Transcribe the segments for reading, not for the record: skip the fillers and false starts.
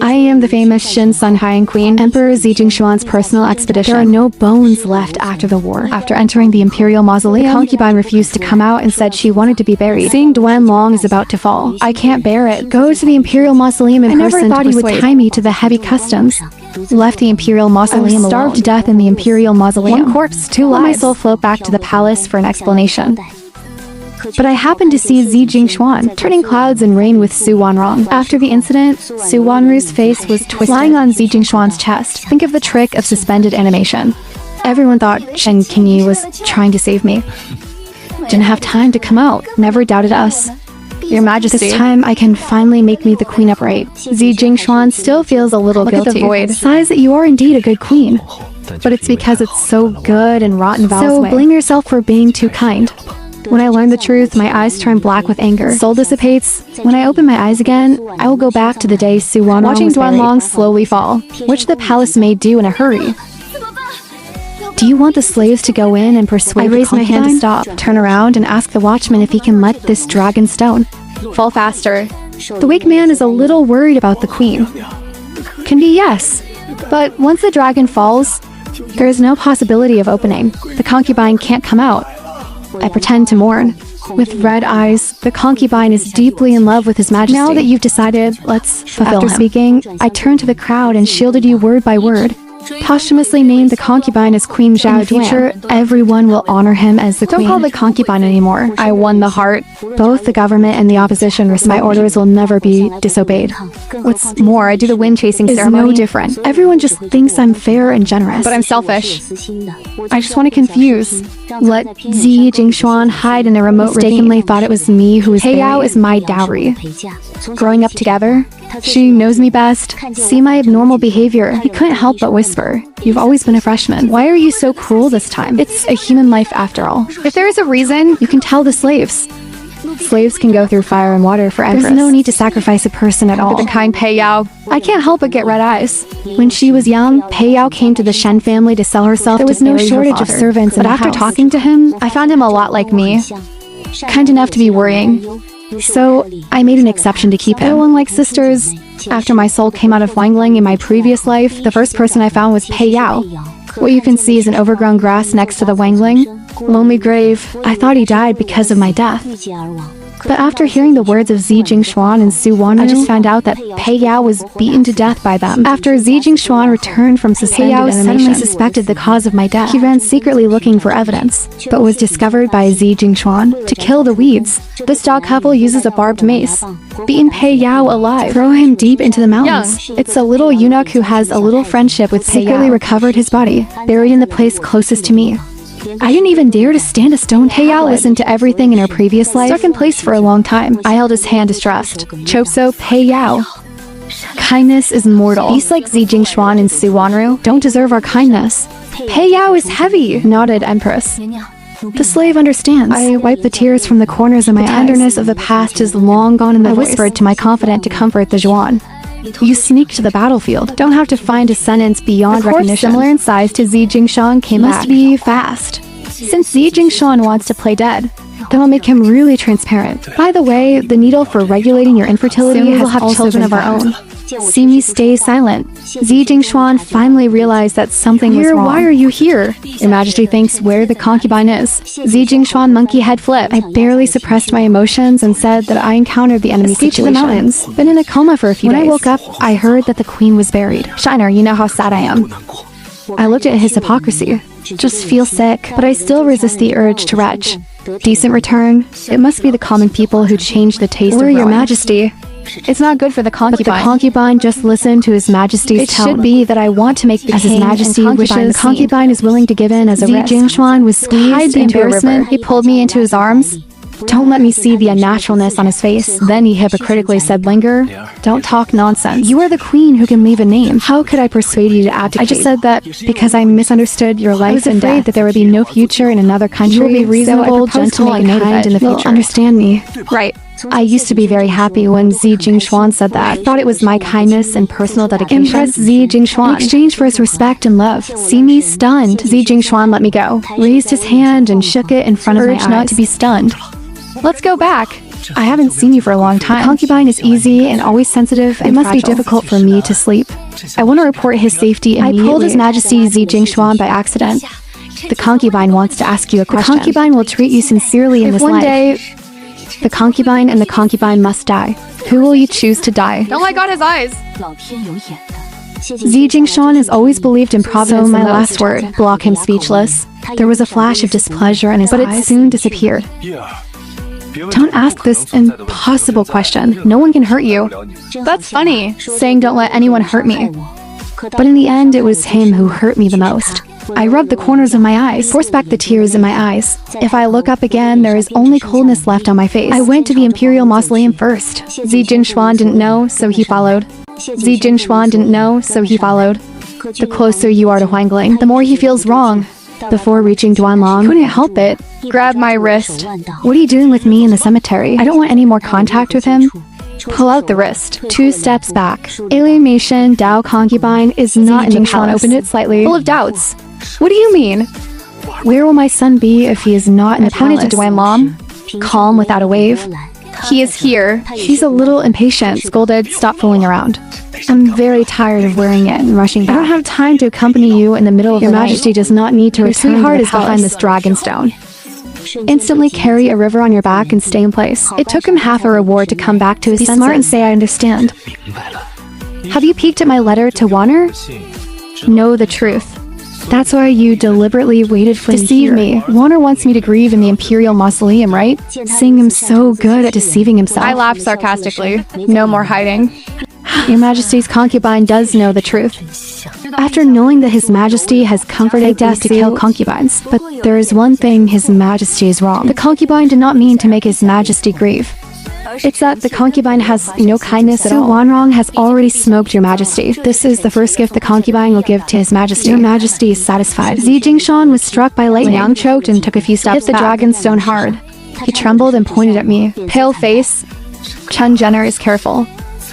I am the famous Shin Sun Haiyan Queen, Emperor Zi Jingshuan's personal expedition. There are no bones left after the war. After entering the Imperial Mausoleum, the concubine refused to come out and said she wanted to be buried. Seeing Duan Long is about to fall. I can't bear it. Go to the Imperial Mausoleum in person. I never thought he would tie me to the heavy customs. Left the Imperial Mausoleum alone. Starved to death in the Imperial Mausoleum. One corpse, two lives. Let my soul float back to the palace for an explanation. But I happened to see Zi Jingshuan turning clouds in rain with Su Wanrong. After the incident, Su Wanru's face was twisted, lying on Zi Jingshuan's chest. Think of the trick of suspended animation. Everyone thought Shen Qingyi was trying to save me. Didn't have time to come out. Never doubted us. Your Majesty, this time I can finally make me the queen upright. Zi Jingshuan still feels a little guilty. Look at the void. Besides that you are indeed a good queen. But it's because it's so good and rotten vows. So blame yourself for being too kind. When I learn the truth, my eyes turn black with anger. Soul dissipates. When I open my eyes again, I will go back to the day Su Wanrong watching Duan Long slowly fall, which the palace may do in a hurry. Do you want the slaves to go in and persuade the concubine? I raise my hand to stop, turn around, and ask the watchman if he can let this dragon stone fall faster. The weak man is a little worried about the queen. Can be yes, but once the dragon falls, there is no possibility of opening. The concubine can't come out. I pretend to mourn. With red eyes, the concubine is deeply in love with His Majesty. Now that you've decided, let's fulfill him. After speaking, I turned to the crowd and shielded you word by word. Posthumously named the concubine as Queen Zhao. In the future, everyone will honor him as the queen. Don't call the concubine anymore. I won the heart. Both the government and the opposition respect my orders will never be disobeyed. What's more, I do the wind-chasing ceremony. No different. Everyone just thinks I'm fair and generous. But I'm selfish. I just want to confuse. Let Zi Jingshuan hide in a remote mistakenly thought it was me who was Peiyao is my dowry. Growing up together, she knows me best. See my abnormal behavior. He couldn't help but whisper, "You've always been a freshman. Why are you so cruel this time? It's a human life after all. If there is a reason, you can tell the slaves. Slaves can go through fire and water for Empress. There's no need to sacrifice a person at all." For the kind Peiyao, I can't help but get red eyes. When she was young, Peiyao came to the Shen family to sell herself. There was no shortage of servants in the house. But after talking to him, I found him a lot like me. Kind enough to be worrying. So, I made an exception to keep him. They're one like sisters. After my soul came out of Wangling in my previous life, the first person I found was Peiyao. What you can see is an overgrown grass next to the Wangling. Lonely grave. I thought he died because of my death. But after hearing the words of Zi Jingshuan and Su Wanru, I just found out that Peiyao was beaten to death by them. After Zi Jingshuan returned from suspended animation, suddenly suspected the cause of my death. He ran secretly looking for evidence, but was discovered by Zi Jingshuan to kill the weeds. This dog couple uses a barbed mace. Beaten Peiyao alive. Throw him deep into the mountains. It's a little eunuch who has a little friendship with Peiyao. Secretly recovered his body, buried in the place closest to me. I didn't even dare to stand a stone. Peiyao listened to everything in her previous life, stuck in place for a long time. I held his hand distressed. Choso Peiyao. Kindness is mortal. Beasts like Zi Jingshuan and Su Wanru don't deserve our kindness. Peiyao is heavy, nodded Empress. The slave understands. I wiped the tears from the corners of my eyes. The tenderness of the past is long gone in the voice. I whispered to my confidant to comfort the Zhuan. You sneaked to the battlefield. Don't have to find descendants beyond recognition. Similar in size to Zi Jingshuan came back. Must be fast. Since Zi Jingshuan wants to play dead, that will make him really transparent. By the way, the needle for regulating your infertility will have children of our own. See me stay silent. Zi Jingshuan finally realized that something was wrong. Why are you here? Your Majesty thinks where the concubine is. Zi Jingshuan monkey head flip. I barely suppressed my emotions and said that I encountered the enemy situation. To the mountains. Been in a coma for a few days. When I woke up, I heard that the queen was buried. Shiner, you know how sad I am. I looked at his hypocrisy. Just feel sick, but I still resist the urge to retch. Decent return. It must be the common people who change the taste of growing. Your Majesty. It's not good for the concubine. But the concubine just listened to His Majesty's tone. It should be that I want to make the as His Majesty wishes. The concubine is willing to give in as a risk. Zi Jingshuan was squeezed into embarrassment. He pulled me into his arms. Don't let me see the unnaturalness on his face. Then he hypocritically said, "Linger. Don't talk nonsense. You are the queen who can leave a name. How could I persuade you to abdicate?" I just said that because I misunderstood your life and death. I was afraid that there would be no future in another country. You will be reasonable, gentle, and kind in the future. You'll understand me. Right. I used to be very happy when Zi Jingshuan said that. I thought it was my kindness and personal dedication. Impress Zi Jingshuan. In exchange for his respect and love. See me stunned. Zi Jingshuan let me go. Raised his hand and shook it in front of my eyes. Urged not to be stunned. Let's go back. I haven't seen you for a long time. The concubine is easy and always sensitive and it must be difficult for me to sleep. I want to report his safety immediately. I pulled His Majesty Zi Jingshuan by accident. The concubine wants to ask you a question. The concubine will treat you sincerely in this life. If one day, the concubine and the concubine must die, who will you choose to die? Oh my god, his eyes! Zi Jingshuan is always believed in providence. So my last word, block him speechless. There was a flash of displeasure in his eyes, but it soon disappeared. Don't ask this impossible question. No one can hurt you. That's funny. Saying don't let anyone hurt me. But in the end, it was him who hurt me the most. I rubbed the corners of my eyes, forced back the tears in my eyes. If I look up again, there is only coldness left on my face. I went to the Imperial Mausoleum first. Zi Jingshuan didn't know, so he followed. Zi Jingshuan didn't know, so he followed. The closer you are to Huangling, the more he feels wrong. Before reaching Duanlong, couldn't help it. Grab my wrist. What are you doing with me in the cemetery? I don't want any more contact with him. Pull out the wrist. 2 steps back. Alienation, Dao concubine is not in the palace. Opened it slightly, full of doubts. What do you mean? Where will my son be if he is not in the palace? Pointed to Duanlong, calm without a wave. He is here. She's a little impatient, scolded, stop fooling around. I'm very tired of wearing it and rushing back. I don't have time to accompany you in the middle of the night. Your Majesty does not need to return. Your sweetheart is behind this dragon stone. Instantly carry a river on your back and stay in place. It took him half a reward to come back to his senses. Be smart and say I understand. Have you peeked at my letter to Warner? Know the truth. That's why you deliberately waited for deceive me. Warner wants me to grieve in the Imperial Mausoleum, right? Seeing him so good at deceiving himself. I laughed sarcastically. No more hiding. Your Majesty's concubine does know the truth. After knowing that His Majesty has comforted death to kill concubines, but there is one thing His Majesty is wrong. The concubine did not mean to make His Majesty grieve. It's that the concubine has no kindness at all. Su Wanrong has already smoked Your Majesty. This is the first gift the concubine will give to His Majesty. Your Majesty is satisfied. Zi Jingshuan was struck by lightning. Liang choked and took a few steps back. Hit the dragon stone hard. He trembled and pointed at me. Pale face. Chen Jenner is careful.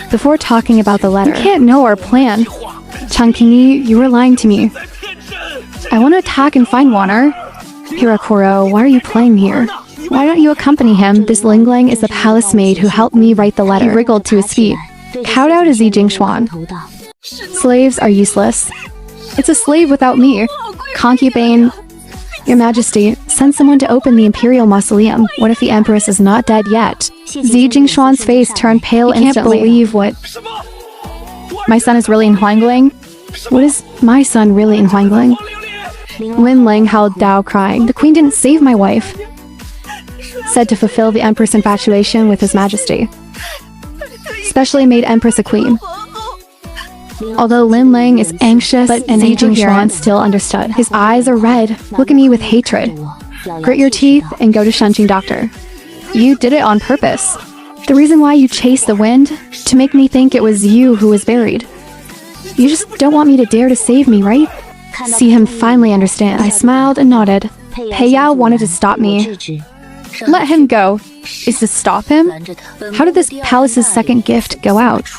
Before talking about the letter, you can't know our plan. Chang Qingyi, you were lying to me. I want to attack and find Warner. Hirakuro, why are you playing here? Why don't you accompany him? This Lingling is the palace maid who helped me write the letter. He wriggled to his feet. Kowtow to Zi Jingshuan. Slaves are useless. It's a slave without me. Concubine. Your Majesty, send someone to open the Imperial Mausoleum. What if the Empress is not dead yet? Zi Jingshuan's face turned pale instantly. I can't believe what... My son is really in Huangling? What is my son really in Huangling? Lin Ling held Dao crying. The queen didn't save my wife. Said to fulfill the Empress' infatuation with His Majesty. Specially made Empress a queen. Although Lin Ling is anxious, but Zi Jingshuan still understood. His eyes are red. Look at me with hatred. Grit your teeth and go to Shenqing Doctor. You did it on purpose. The reason why you chased the wind? To make me think it was you who was buried. You just don't want me to dare to save me, right? See him finally understand. I smiled and nodded. Pei Yao wanted to stop me. Let him go. Is to stop him? How did this palace's second gift go out?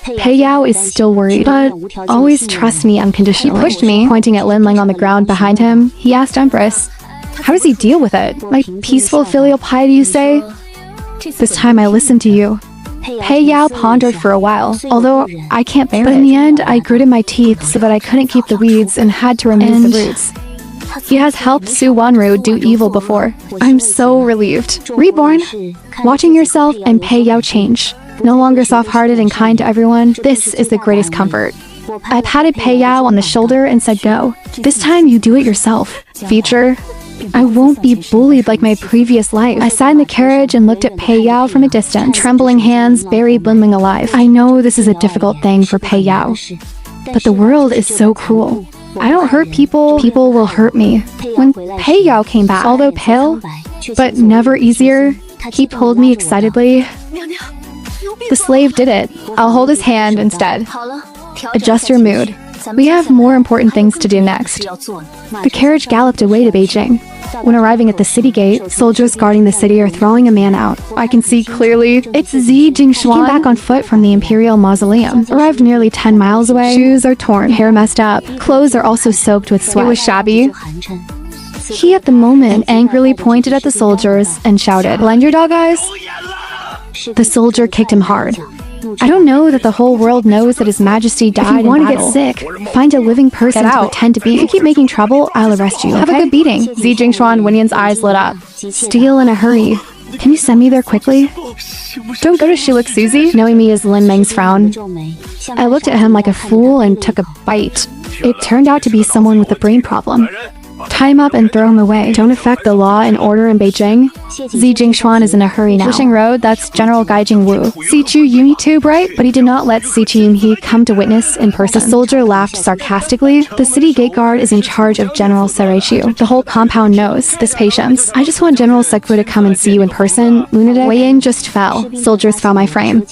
Pei Yao is still worried, but always trust me unconditionally. He pushed me, pointing at Lin Ling on the ground behind him. He asked Empress, how does he deal with it? My peaceful filial piety, you say? This time I listened to you. Pei Yao pondered for a while, although I can't bear it. But in the end, I gritted my teeth so that I couldn't keep the weeds and had to remove the roots. He has helped Su Wanru do evil before. I'm so relieved. Reborn, watching yourself and Pei Yao change. No longer soft-hearted and kind to everyone, this is the greatest comfort. I patted Pei Yao on the shoulder and said go. This time you do it yourself. Feature, I won't be bullied like my previous life. I sat in the carriage and looked at Pei Yao from a distance. Trembling hands buried Lin Ling alive. I know this is a difficult thing for Pei Yao, but the world is so cruel. I don't hurt people, people will hurt me. When Pei Yao came back, although pale, but never easier, he pulled me excitedly. The slave did it. I'll hold his hand instead. Adjust your mood. We have more important things to do next. The carriage galloped away to Beijing. When arriving at the city gate, soldiers guarding the city are throwing a man out. I can see clearly. It's Zi Jingshuan. Came back on foot from the Imperial Mausoleum. Arrived nearly 10 miles away. Shoes are torn, hair messed up. Clothes are also soaked with sweat. It was shabby. He at the moment angrily pointed at the soldiers and shouted, "Lend your dog eyes?" The soldier kicked him hard. I don't know that the whole world knows that His Majesty died in battle. If you want to get sick, find a living person to pretend to be. If you keep making trouble, I'll arrest you. Have a good beating. Zi Jingshuan Wenyan's eyes lit up. Steal in a hurry. Can you send me there quickly? Don't go to Shiluk Suzy. Knowing me as Lin Meng's frown, I looked at him like a fool and took a bite. It turned out to be someone with a brain problem. Tie him up and throw him away. Don't affect the law and order in Beijing. Zi Jingshuan is in a hurry now. Wishing Road, that's General Gai Jingwu. Sichu Yumi too, right? But he did not let Sichu Yumi come to witness in person. The soldier laughed sarcastically. The city gate guard is in charge of General Serechu. The whole compound knows this patience. I just want General Sekfu to come and see you in person, lunatic. Wei Ying just fell. Soldiers found my frame.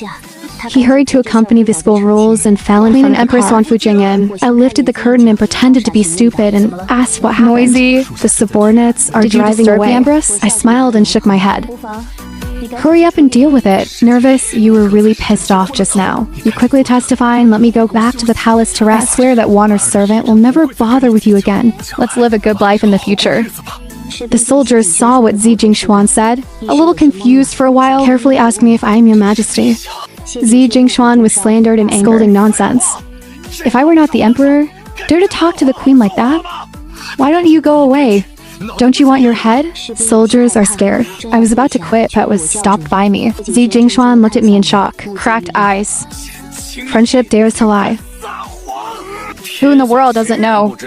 He hurried to accompany the school rules and fell in front of the Empress Wan Fujingyan. I lifted the curtain and pretended to be stupid and asked what happened. Noisy. The subordinates are driving away. The Empress? I smiled and shook my head. Hurry up and deal with it. Nervous, you were really pissed off just now. You quickly testify and let me go back to the palace to rest. I swear that Wanner's servant will never bother with you again. Let's live a good life in the future. The soldiers saw what Zi Jingshuan said, a little confused for a while, carefully asked me if I am your majesty. Zi Jingshuan was slandered and scolding nonsense. If I were not the emperor, dare to talk to the queen like that? Why don't you go away? Don't you want your head? Soldiers are scared. I was about to quit, but was stopped by me. Zi Jingshuan looked at me in shock. Cracked eyes. Friendship dares to lie. Who in the world doesn't know?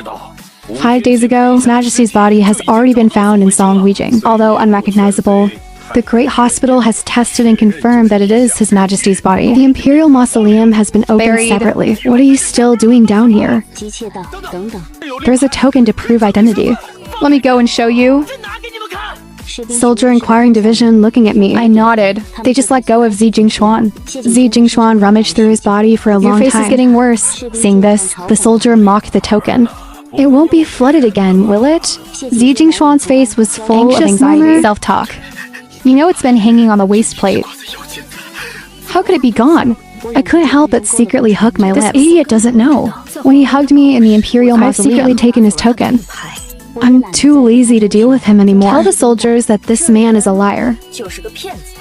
5 days ago, His Majesty's body has already been found in Song Weijing. Although unrecognizable, the Great Hospital has tested and confirmed that it is His Majesty's body. The Imperial Mausoleum has been opened Buried. separately. What are you still doing down here? There's a token to prove identity. Let me go and show you. Soldier Inquiring Division looking at me. I nodded. They just let go of Zi Jingshuan. Zi Jingshuan rummaged through his body for a long time. Your face is getting worse. Seeing this, the soldier mocked the token. It won't be flooded again, will it? Zi Jingshuan's face was full of anxiety. Self-talk. You know it's been hanging on the waist plate. How could it be gone? I couldn't help but secretly hook my lips. This idiot doesn't know. When he hugged me in the Imperial Mausoleum, I've secretly taken his token. I'm too lazy to deal with him anymore. Tell the soldiers that this man is a liar.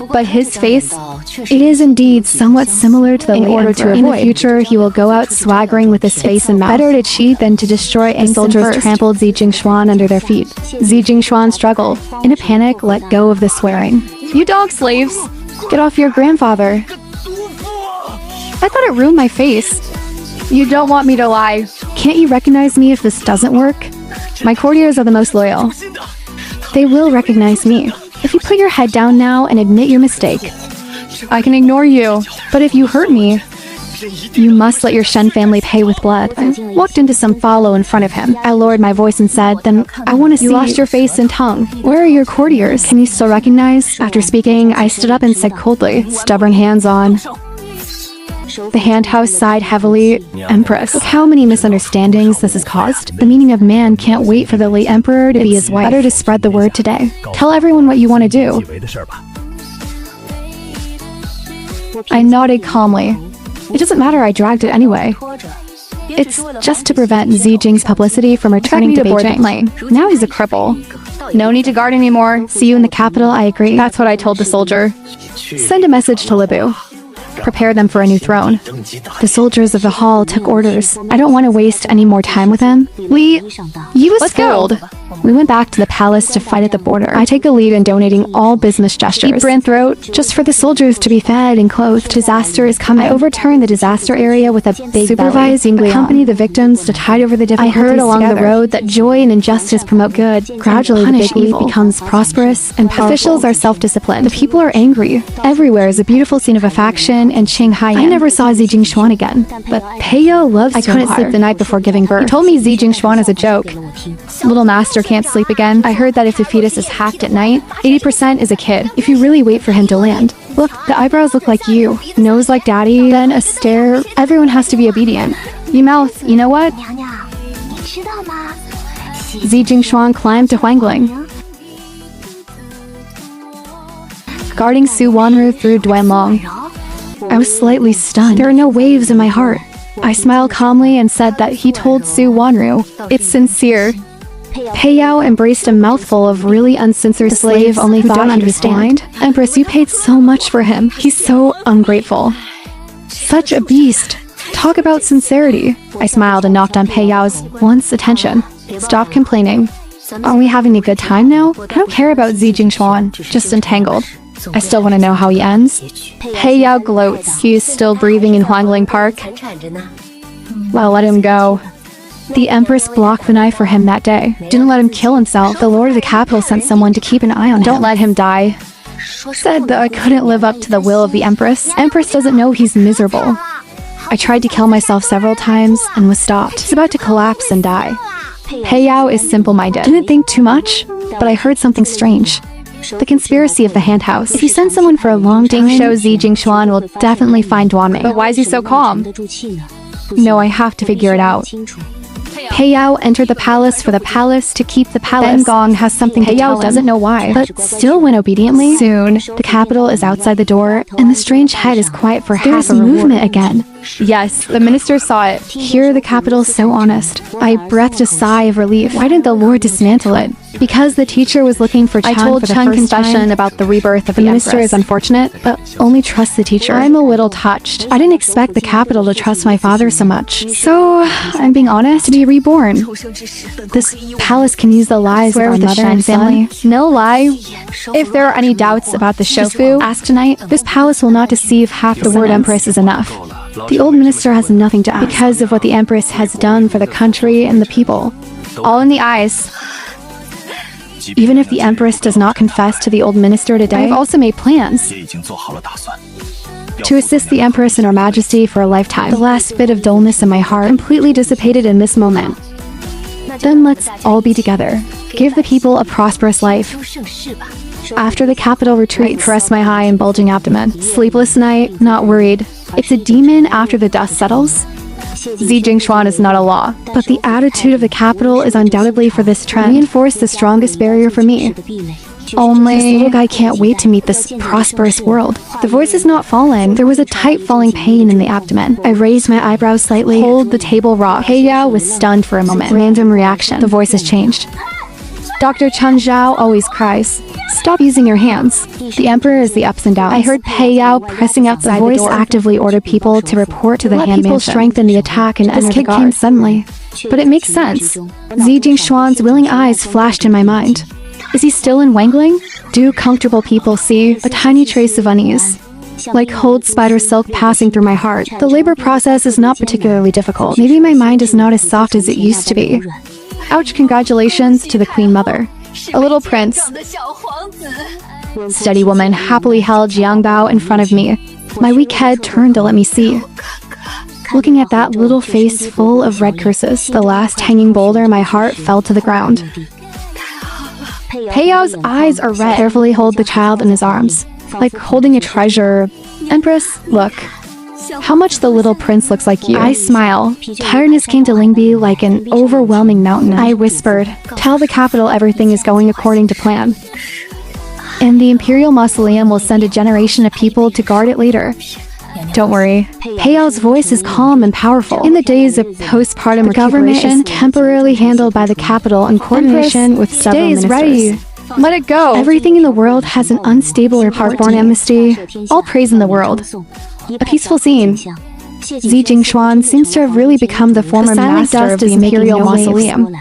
But his face, it is indeed somewhat similar to the late emperor. In the future, he will go out swaggering with his face and mouth. Better to cheat than to destroy. And soldiers trampled Zi Jingshuan under their feet. Zi Jingshuan struggled. In a panic, let go of the swearing. You dog slaves. Get off your grandfather. I thought it ruined my face. You don't want me to lie. Can't you recognize me if this doesn't work? My courtiers are the most loyal. They will recognize me. If you put your head down now and admit your mistake. I can ignore you. But if you hurt me, you must let your Shen family pay with blood. I walked into some follow in front of him. I lowered my voice and said, then I want to see. You lost your face and tongue. Where are your courtiers? Can you still recognize? After speaking, I stood up and said coldly, stubborn hands on. The hand house sighed heavily. Empress, look how many misunderstandings this has caused. The meaning of man can't wait for the late emperor to be his wife. Better to spread the word today. Tell everyone what you want to do. I nodded calmly. It doesn't matter, I dragged it anyway. It's just to prevent Zi Jing's publicity from returning to board the Beijing. plane. Now he's a cripple. No need to guard anymore. See you in the capital, I agree. That's what I told the soldier. Send a message to Libu. Prepare them for a new throne. The soldiers of the hall took orders. I don't want to waste any more time with him. You was Let's go. fooled. We went back to the palace to fight at the border. I take the lead in donating all business gestures. Deep brain throat. Just for the soldiers to be fed and clothed. Disaster is coming. I overturned the disaster area with a big supervise belly. Accompany the victims to tide over the difficulties. I heard along the road that joy and injustice promote good. Gradually, the big evil becomes prosperous and powerful. Officials are self-disciplined. The people are angry. Everywhere is a beautiful scene of affection and Shanghai. I never saw Zi Jingshuan again, but Peyo loves. I couldn't sleep the night before giving birth. He told me Zi Jingshuan is a joke. Little master can't sleep again. I heard that if the fetus is hacked at night, 80% is a kid. If you really wait for him to land. Look, the eyebrows look like you. Nose like daddy, then a stare. Everyone has to be obedient. You mouth, you know what? Zi Jingshuan climbed to Huangling. Guarding Su Wanru through Duanlong. I was slightly stunned. There are no waves in my heart. I smiled calmly and said that he told Su Wanru. It's sincere. Pei Yao embraced a mouthful of really uncensored slaves only who don't understand. Empress, you paid so much for him. He's so ungrateful. Such a beast. Talk about sincerity. I smiled and knocked on Pei Yao's once attention. Stop complaining. Are we having a good time now? I don't care about Zi Jingshuan. Just entangled. I still want to know how he ends. Pei Yao gloats. He is still breathing in Huangling Park. Well, let him go. The Empress blocked the knife for him that day. Didn't let him kill himself. The Lord of the Capital sent someone to keep an eye on him. Don't let him die. Said that I couldn't live up to the will of the Empress. Empress doesn't know he's miserable. I tried to kill myself several times and was stopped. He's about to collapse and die. Pei Yao is simple-minded. Didn't think too much, but I heard something strange. The conspiracy of the hand house. If you send someone for a long time, Ding Zi Jingshuan will definitely find Duanming. But why is he so calm? No, I have to figure it out. Pei Yao entered the palace for the palace to keep the palace. Ben Gong has something to tell him. Doesn't know why, but still went obediently. Soon, the capital is outside the door, and the strange head is quiet for half a movement again. Yes, the minister saw it. Here, the capital is so honest. I breathed a sigh of relief. Why didn't the Lord dismantle it? Because the teacher was looking for Chen. I told for the Chen first confession time. about the rebirth of The the minister Empress. is unfortunate, but only trust the teacher. I'm a little touched. I didn't expect the capital to trust my father so much. So, I'm being honest, to be reborn. This palace can use the lives of our mother and family. No lie. If there are any doubts about the shofu, Ask tonight, this palace will not deceive half the word Empress is enough. The old minister has nothing to ask because of what the Empress has done for the country and the people. all in the eyes. Even if the Empress does not confess to the old minister today, I've also made plans to assist the Empress and Her Majesty for a lifetime. The last bit of dullness in my heart completely dissipated in this moment. Then let's all be together. Give the people a prosperous life. After the capital retreat, I caress my high and bulging abdomen. Sleepless night, not worried. It's a demon after the dust settles. Zi Jingshuan is not a law. But the attitude of the capital is undoubtedly for this trend. Reinforce the strongest barrier for me. Only This little guy can't wait to meet this prosperous world. The voice has not fallen. There was a tight falling pain in the abdomen. I raised my eyebrows slightly. Hold the table rock. Pei Yao was stunned for a moment. Random reaction. The voice has changed. Dr. Chen Zhao always cries. Stop using your hands. The emperor is the ups and downs. I heard Pei Yao pressing outside the voice actively ordered people to report to the hand people strengthen the attack and this kid came suddenly. But it makes sense. Zi Jingshuan's willing eyes flashed in my mind. Is he still in Wangling? Do comfortable people see a tiny trace of unease? Like cold spider silk passing through my heart. The labor process is not particularly difficult. Maybe my mind is not as soft as it used to be. Ouch, congratulations to the Queen Mother. a little prince. Steady woman happily held Jiangbao in front of me. My weak head turned to let me see. Looking at that little face full of red curses, the last hanging boulder, my heart fell to the ground. Pei Yao's eyes are red. Carefully hold the child in his arms, like holding a treasure. Empress, look. How much the little prince looks like you. I smile. Tiredness came to Lingbi like an overwhelming mountain. I whispered, tell the capital everything is going according to plan. And the Imperial Mausoleum will send a generation of people to guard it later. Don't worry. Pei Yao's voice is calm and powerful. In the days of postpartum recuperation, temporarily handled by the capital in coordination with several ministers. Ready. Let it go. Everything in the world has an unstable or heartborn amnesty. All praise in the world. A peaceful scene. Zi Jingshuan seems to have really become the former master of the Imperial Mausoleum.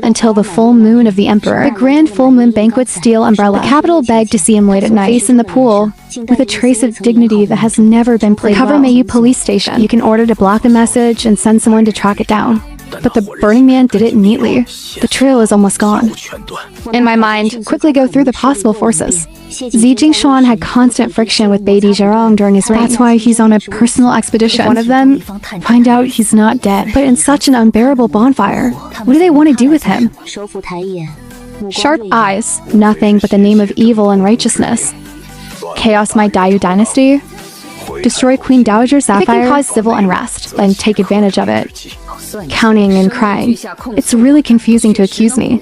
Until the full moon of the Emperor. The grand full moon banquet steel umbrella. The capital begged to see him late at night. Face in the pool, with a trace of dignity that has never been played well. Recover Mayu police station. You can order to block the message and send someone to track it down. But the Burning Man did it neatly. The trail is almost gone. In my mind, Quickly go through the possible forces. Zi Jingshuan had constant friction with Beidi Zherong during his reign. That's why he's on a personal expedition. One of them, find out he's not dead, but in such an unbearable bonfire. What do they want to do with him? Sharp eyes, nothing but the name of evil and righteousness. Chaos my Dayu dynasty. Destroy Queen Dowager Sapphire. It can cause civil unrest, then take advantage of it. Counting and crying. It's really confusing to accuse me.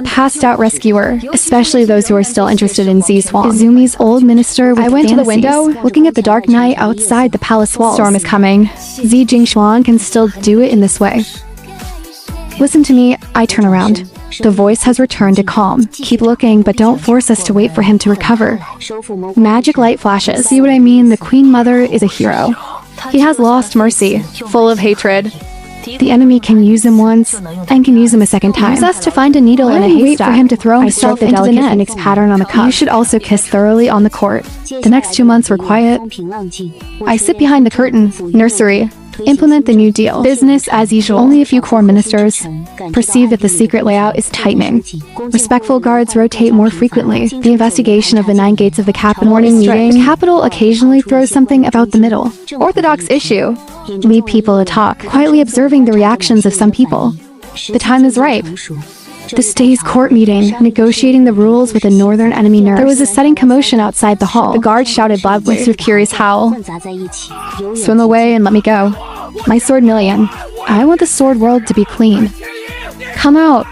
Passed out rescuer, especially those who are still interested in Zi Huang. Izumi's old minister with I went to the fantasies. window, looking at the dark night outside the palace walls. Storm is coming. Zi Jingshuan can still do it in this way. Listen to me, I turn around. The voice has returned to calm. Keep looking, but don't force us to wait for him to recover. Magic light flashes. See what I mean? The Queen Mother is a hero. He has lost mercy, full of hatred. The enemy can use him once, and can use him a second time. Use us to find a needle in a haystack. Wait for him to throw himself into the phoenix pattern on the cup. You should also kiss thoroughly on the court. The next 2 months were quiet. I sit behind the curtain. Nursery. Implement the new deal. Business as usual. Only a few core ministers perceive that the secret layout is tightening. Respectful guards rotate more frequently. The investigation of the 9 gates of the capital morning meeting. The capital occasionally throws something about the middle. Orthodox issue. Lead people to talk, quietly observing the reactions of some people. The time is ripe. The Stays court meeting, negotiating the rules with a northern enemy nurse. There was a sudden commotion outside the hall. The guard shouted loudly with curious howl. Swim away and let me go. My sword million. I want the sword world to be clean. Come out.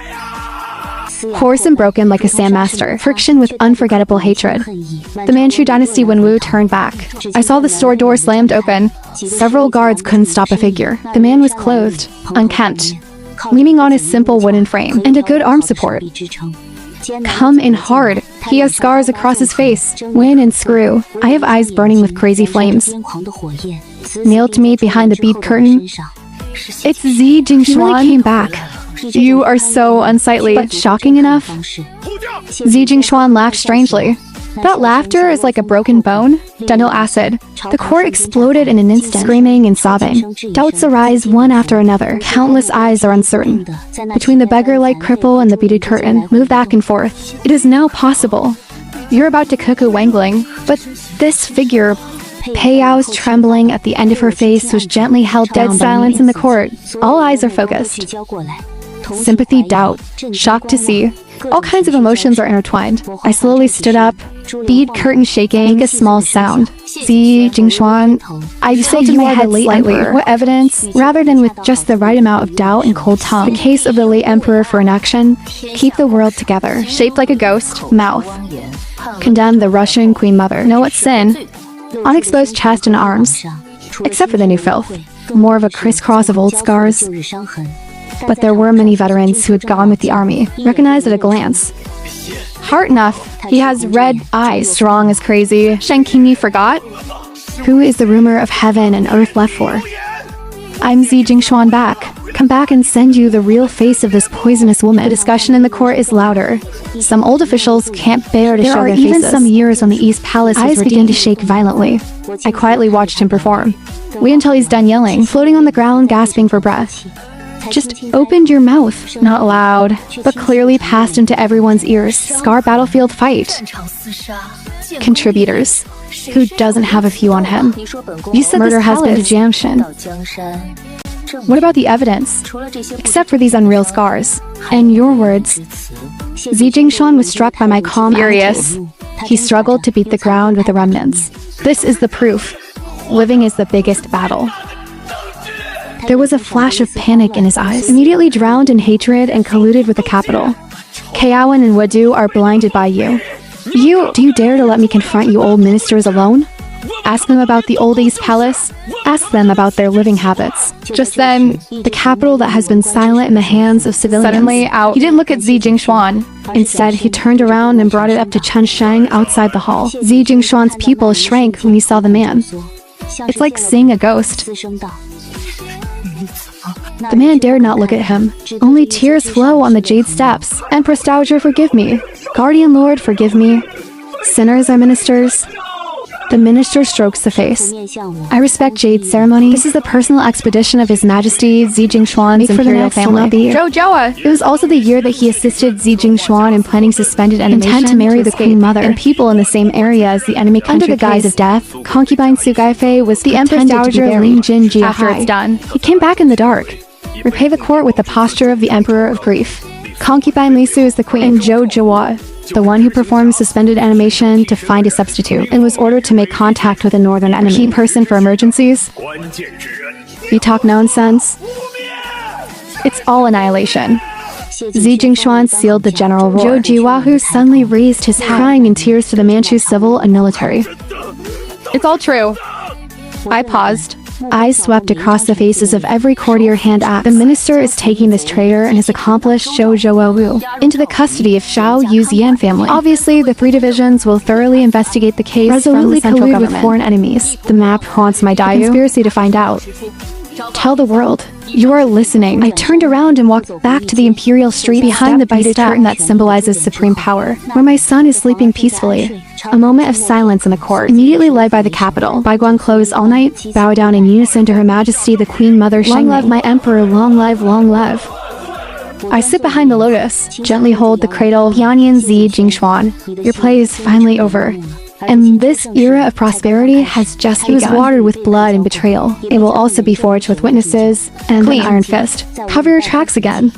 Hoarse and broken like a sandmaster. Friction with unforgettable hatred. The Manchu dynasty Wenwu turned back. I saw the store door slammed open. Several guards couldn't stop a figure. The man was clothed, unkempt, leaning on his simple wooden frame, and a good arm support. Come in hard. He has scars across his face. Win and screw. I have eyes burning with crazy flames. Nailed to me behind the bead curtain. It's Zi Jingxuan. He really came back. You are so unsightly, but shocking enough. Zi Jingxuan laughed strangely. That laughter is like a broken bone. Dental acid. The court exploded in an instant, screaming and sobbing. Doubts arise one after another. Countless eyes are uncertain. Between the beggar-like cripple and the beaded curtain, move back and forth. It is now possible. You're about to cuckoo wangling, but this figure, Pei Yao's trembling at the end of her face was gently held down. Dead silence in the court. All eyes are focused. Sympathy, doubt, shock to see. All kinds of emotions are intertwined. I slowly stood up, bead curtain shaking, make a small sound. Zi Jingxuan, I tilted my head slightly. What evidence? Rather than with just the right amount of doubt and cold tongue. The case of the late emperor for inaction. Keep the world together. Shaped like a ghost. Mouth. Condemn the Russian Queen Mother. Know what's sin? Unexposed chest and arms. Except for the new filth. More of a crisscross of old scars. But there were many veterans who had gone with the army, recognized at a glance. Heart enough. He has red eyes, strong as crazy. Shenkini forgot? Who is the rumor of heaven and earth left for? I'm Zi Jingxuan back. Come back and send you the real face of this poisonous woman. The discussion in the court is louder. Some old officials can't bear to show their faces. There are even some years when the East Palace eyes begin to shake violently. I quietly watched him perform. Wait until he's done yelling, floating on the ground, gasping for breath. Just opened your mouth. Not loud, but clearly passed into everyone's ears. Scar battlefield fight. Contributors. Who doesn't have a few on him? You said murder has been to Jiangshan. What about the evidence? Except for these unreal scars. And your words. Zi Jingxuan was struck by my calm attitude. He struggled to beat the ground with the remnants. This is the proof. Living is the biggest battle. There was a flash of panic in his eyes, immediately drowned in hatred and colluded with the capital. Kaowen and Wadu are blinded by you. Do you dare to let me confront you old ministers alone? Ask them about the old East Palace. Ask them about their living habits. Just then, the capital that has been silent in the hands of civilians. Suddenly out. He didn't look at Zi Jingxuan. Instead, he turned around and brought it up to Chen Sheng outside the hall. Zi Jingxuan's pupil shrank when he saw the man. It's like seeing a ghost. The man dared not look at him. Only tears flow on the jade steps. Empress Dowager, forgive me. Guardian Lord, forgive me. Sinners are ministers. The minister strokes the face. I respect Jade's ceremony. This is the personal expedition of His Majesty Zi Jingxuan's imperial family. Jojoa! It was also the year that he assisted Zi Jingxuan in planning suspended animation, intent to marry the Queen Mother and people in the same area as the enemy country. Under the guise of death, concubine Su Gaifei was the Empress Dowager Lin Jin Jia. After it's done, he came back in the dark. Repay the court with the posture of the Emperor of Grief. Concubine Li Su is the queen, and Jojoa, the one who performed suspended animation to find a substitute, and was ordered to make contact with a northern enemy. Key person for emergencies. You talk nonsense. It's all annihilation. Zi Jingxuan sealed the general roar. Zhou Jiwahu suddenly raised his hat, crying in tears to the Manchu civil and military. It's all true. I paused. Eyes swept across the faces of every courtier hand axe. The minister is taking this traitor and his accomplice Zhou Zhouwu into the custody of Xiao Yu's Yan family. Obviously, the 3 divisions will thoroughly investigate the case resolutely from the central government with foreign enemies. The map haunts my Dayu. Conspiracy to find out. Tell the world. You are listening. I turned around and walked back to the imperial street behind the beaded curtain that symbolizes supreme power, where my son is sleeping peacefully. A moment of silence in the court, immediately led by the capital. Baiguan closed all night, bow down in unison to Her Majesty the Queen Mother Shengming. Long live my emperor, long live, long live. I sit behind the lotus, gently hold the cradle. Yanyan Zi Jingshuan. Your play is finally over. And this era of prosperity has just begun. It was watered with blood and betrayal. It will also be forged with witnesses and an iron fist. Cover your tracks again.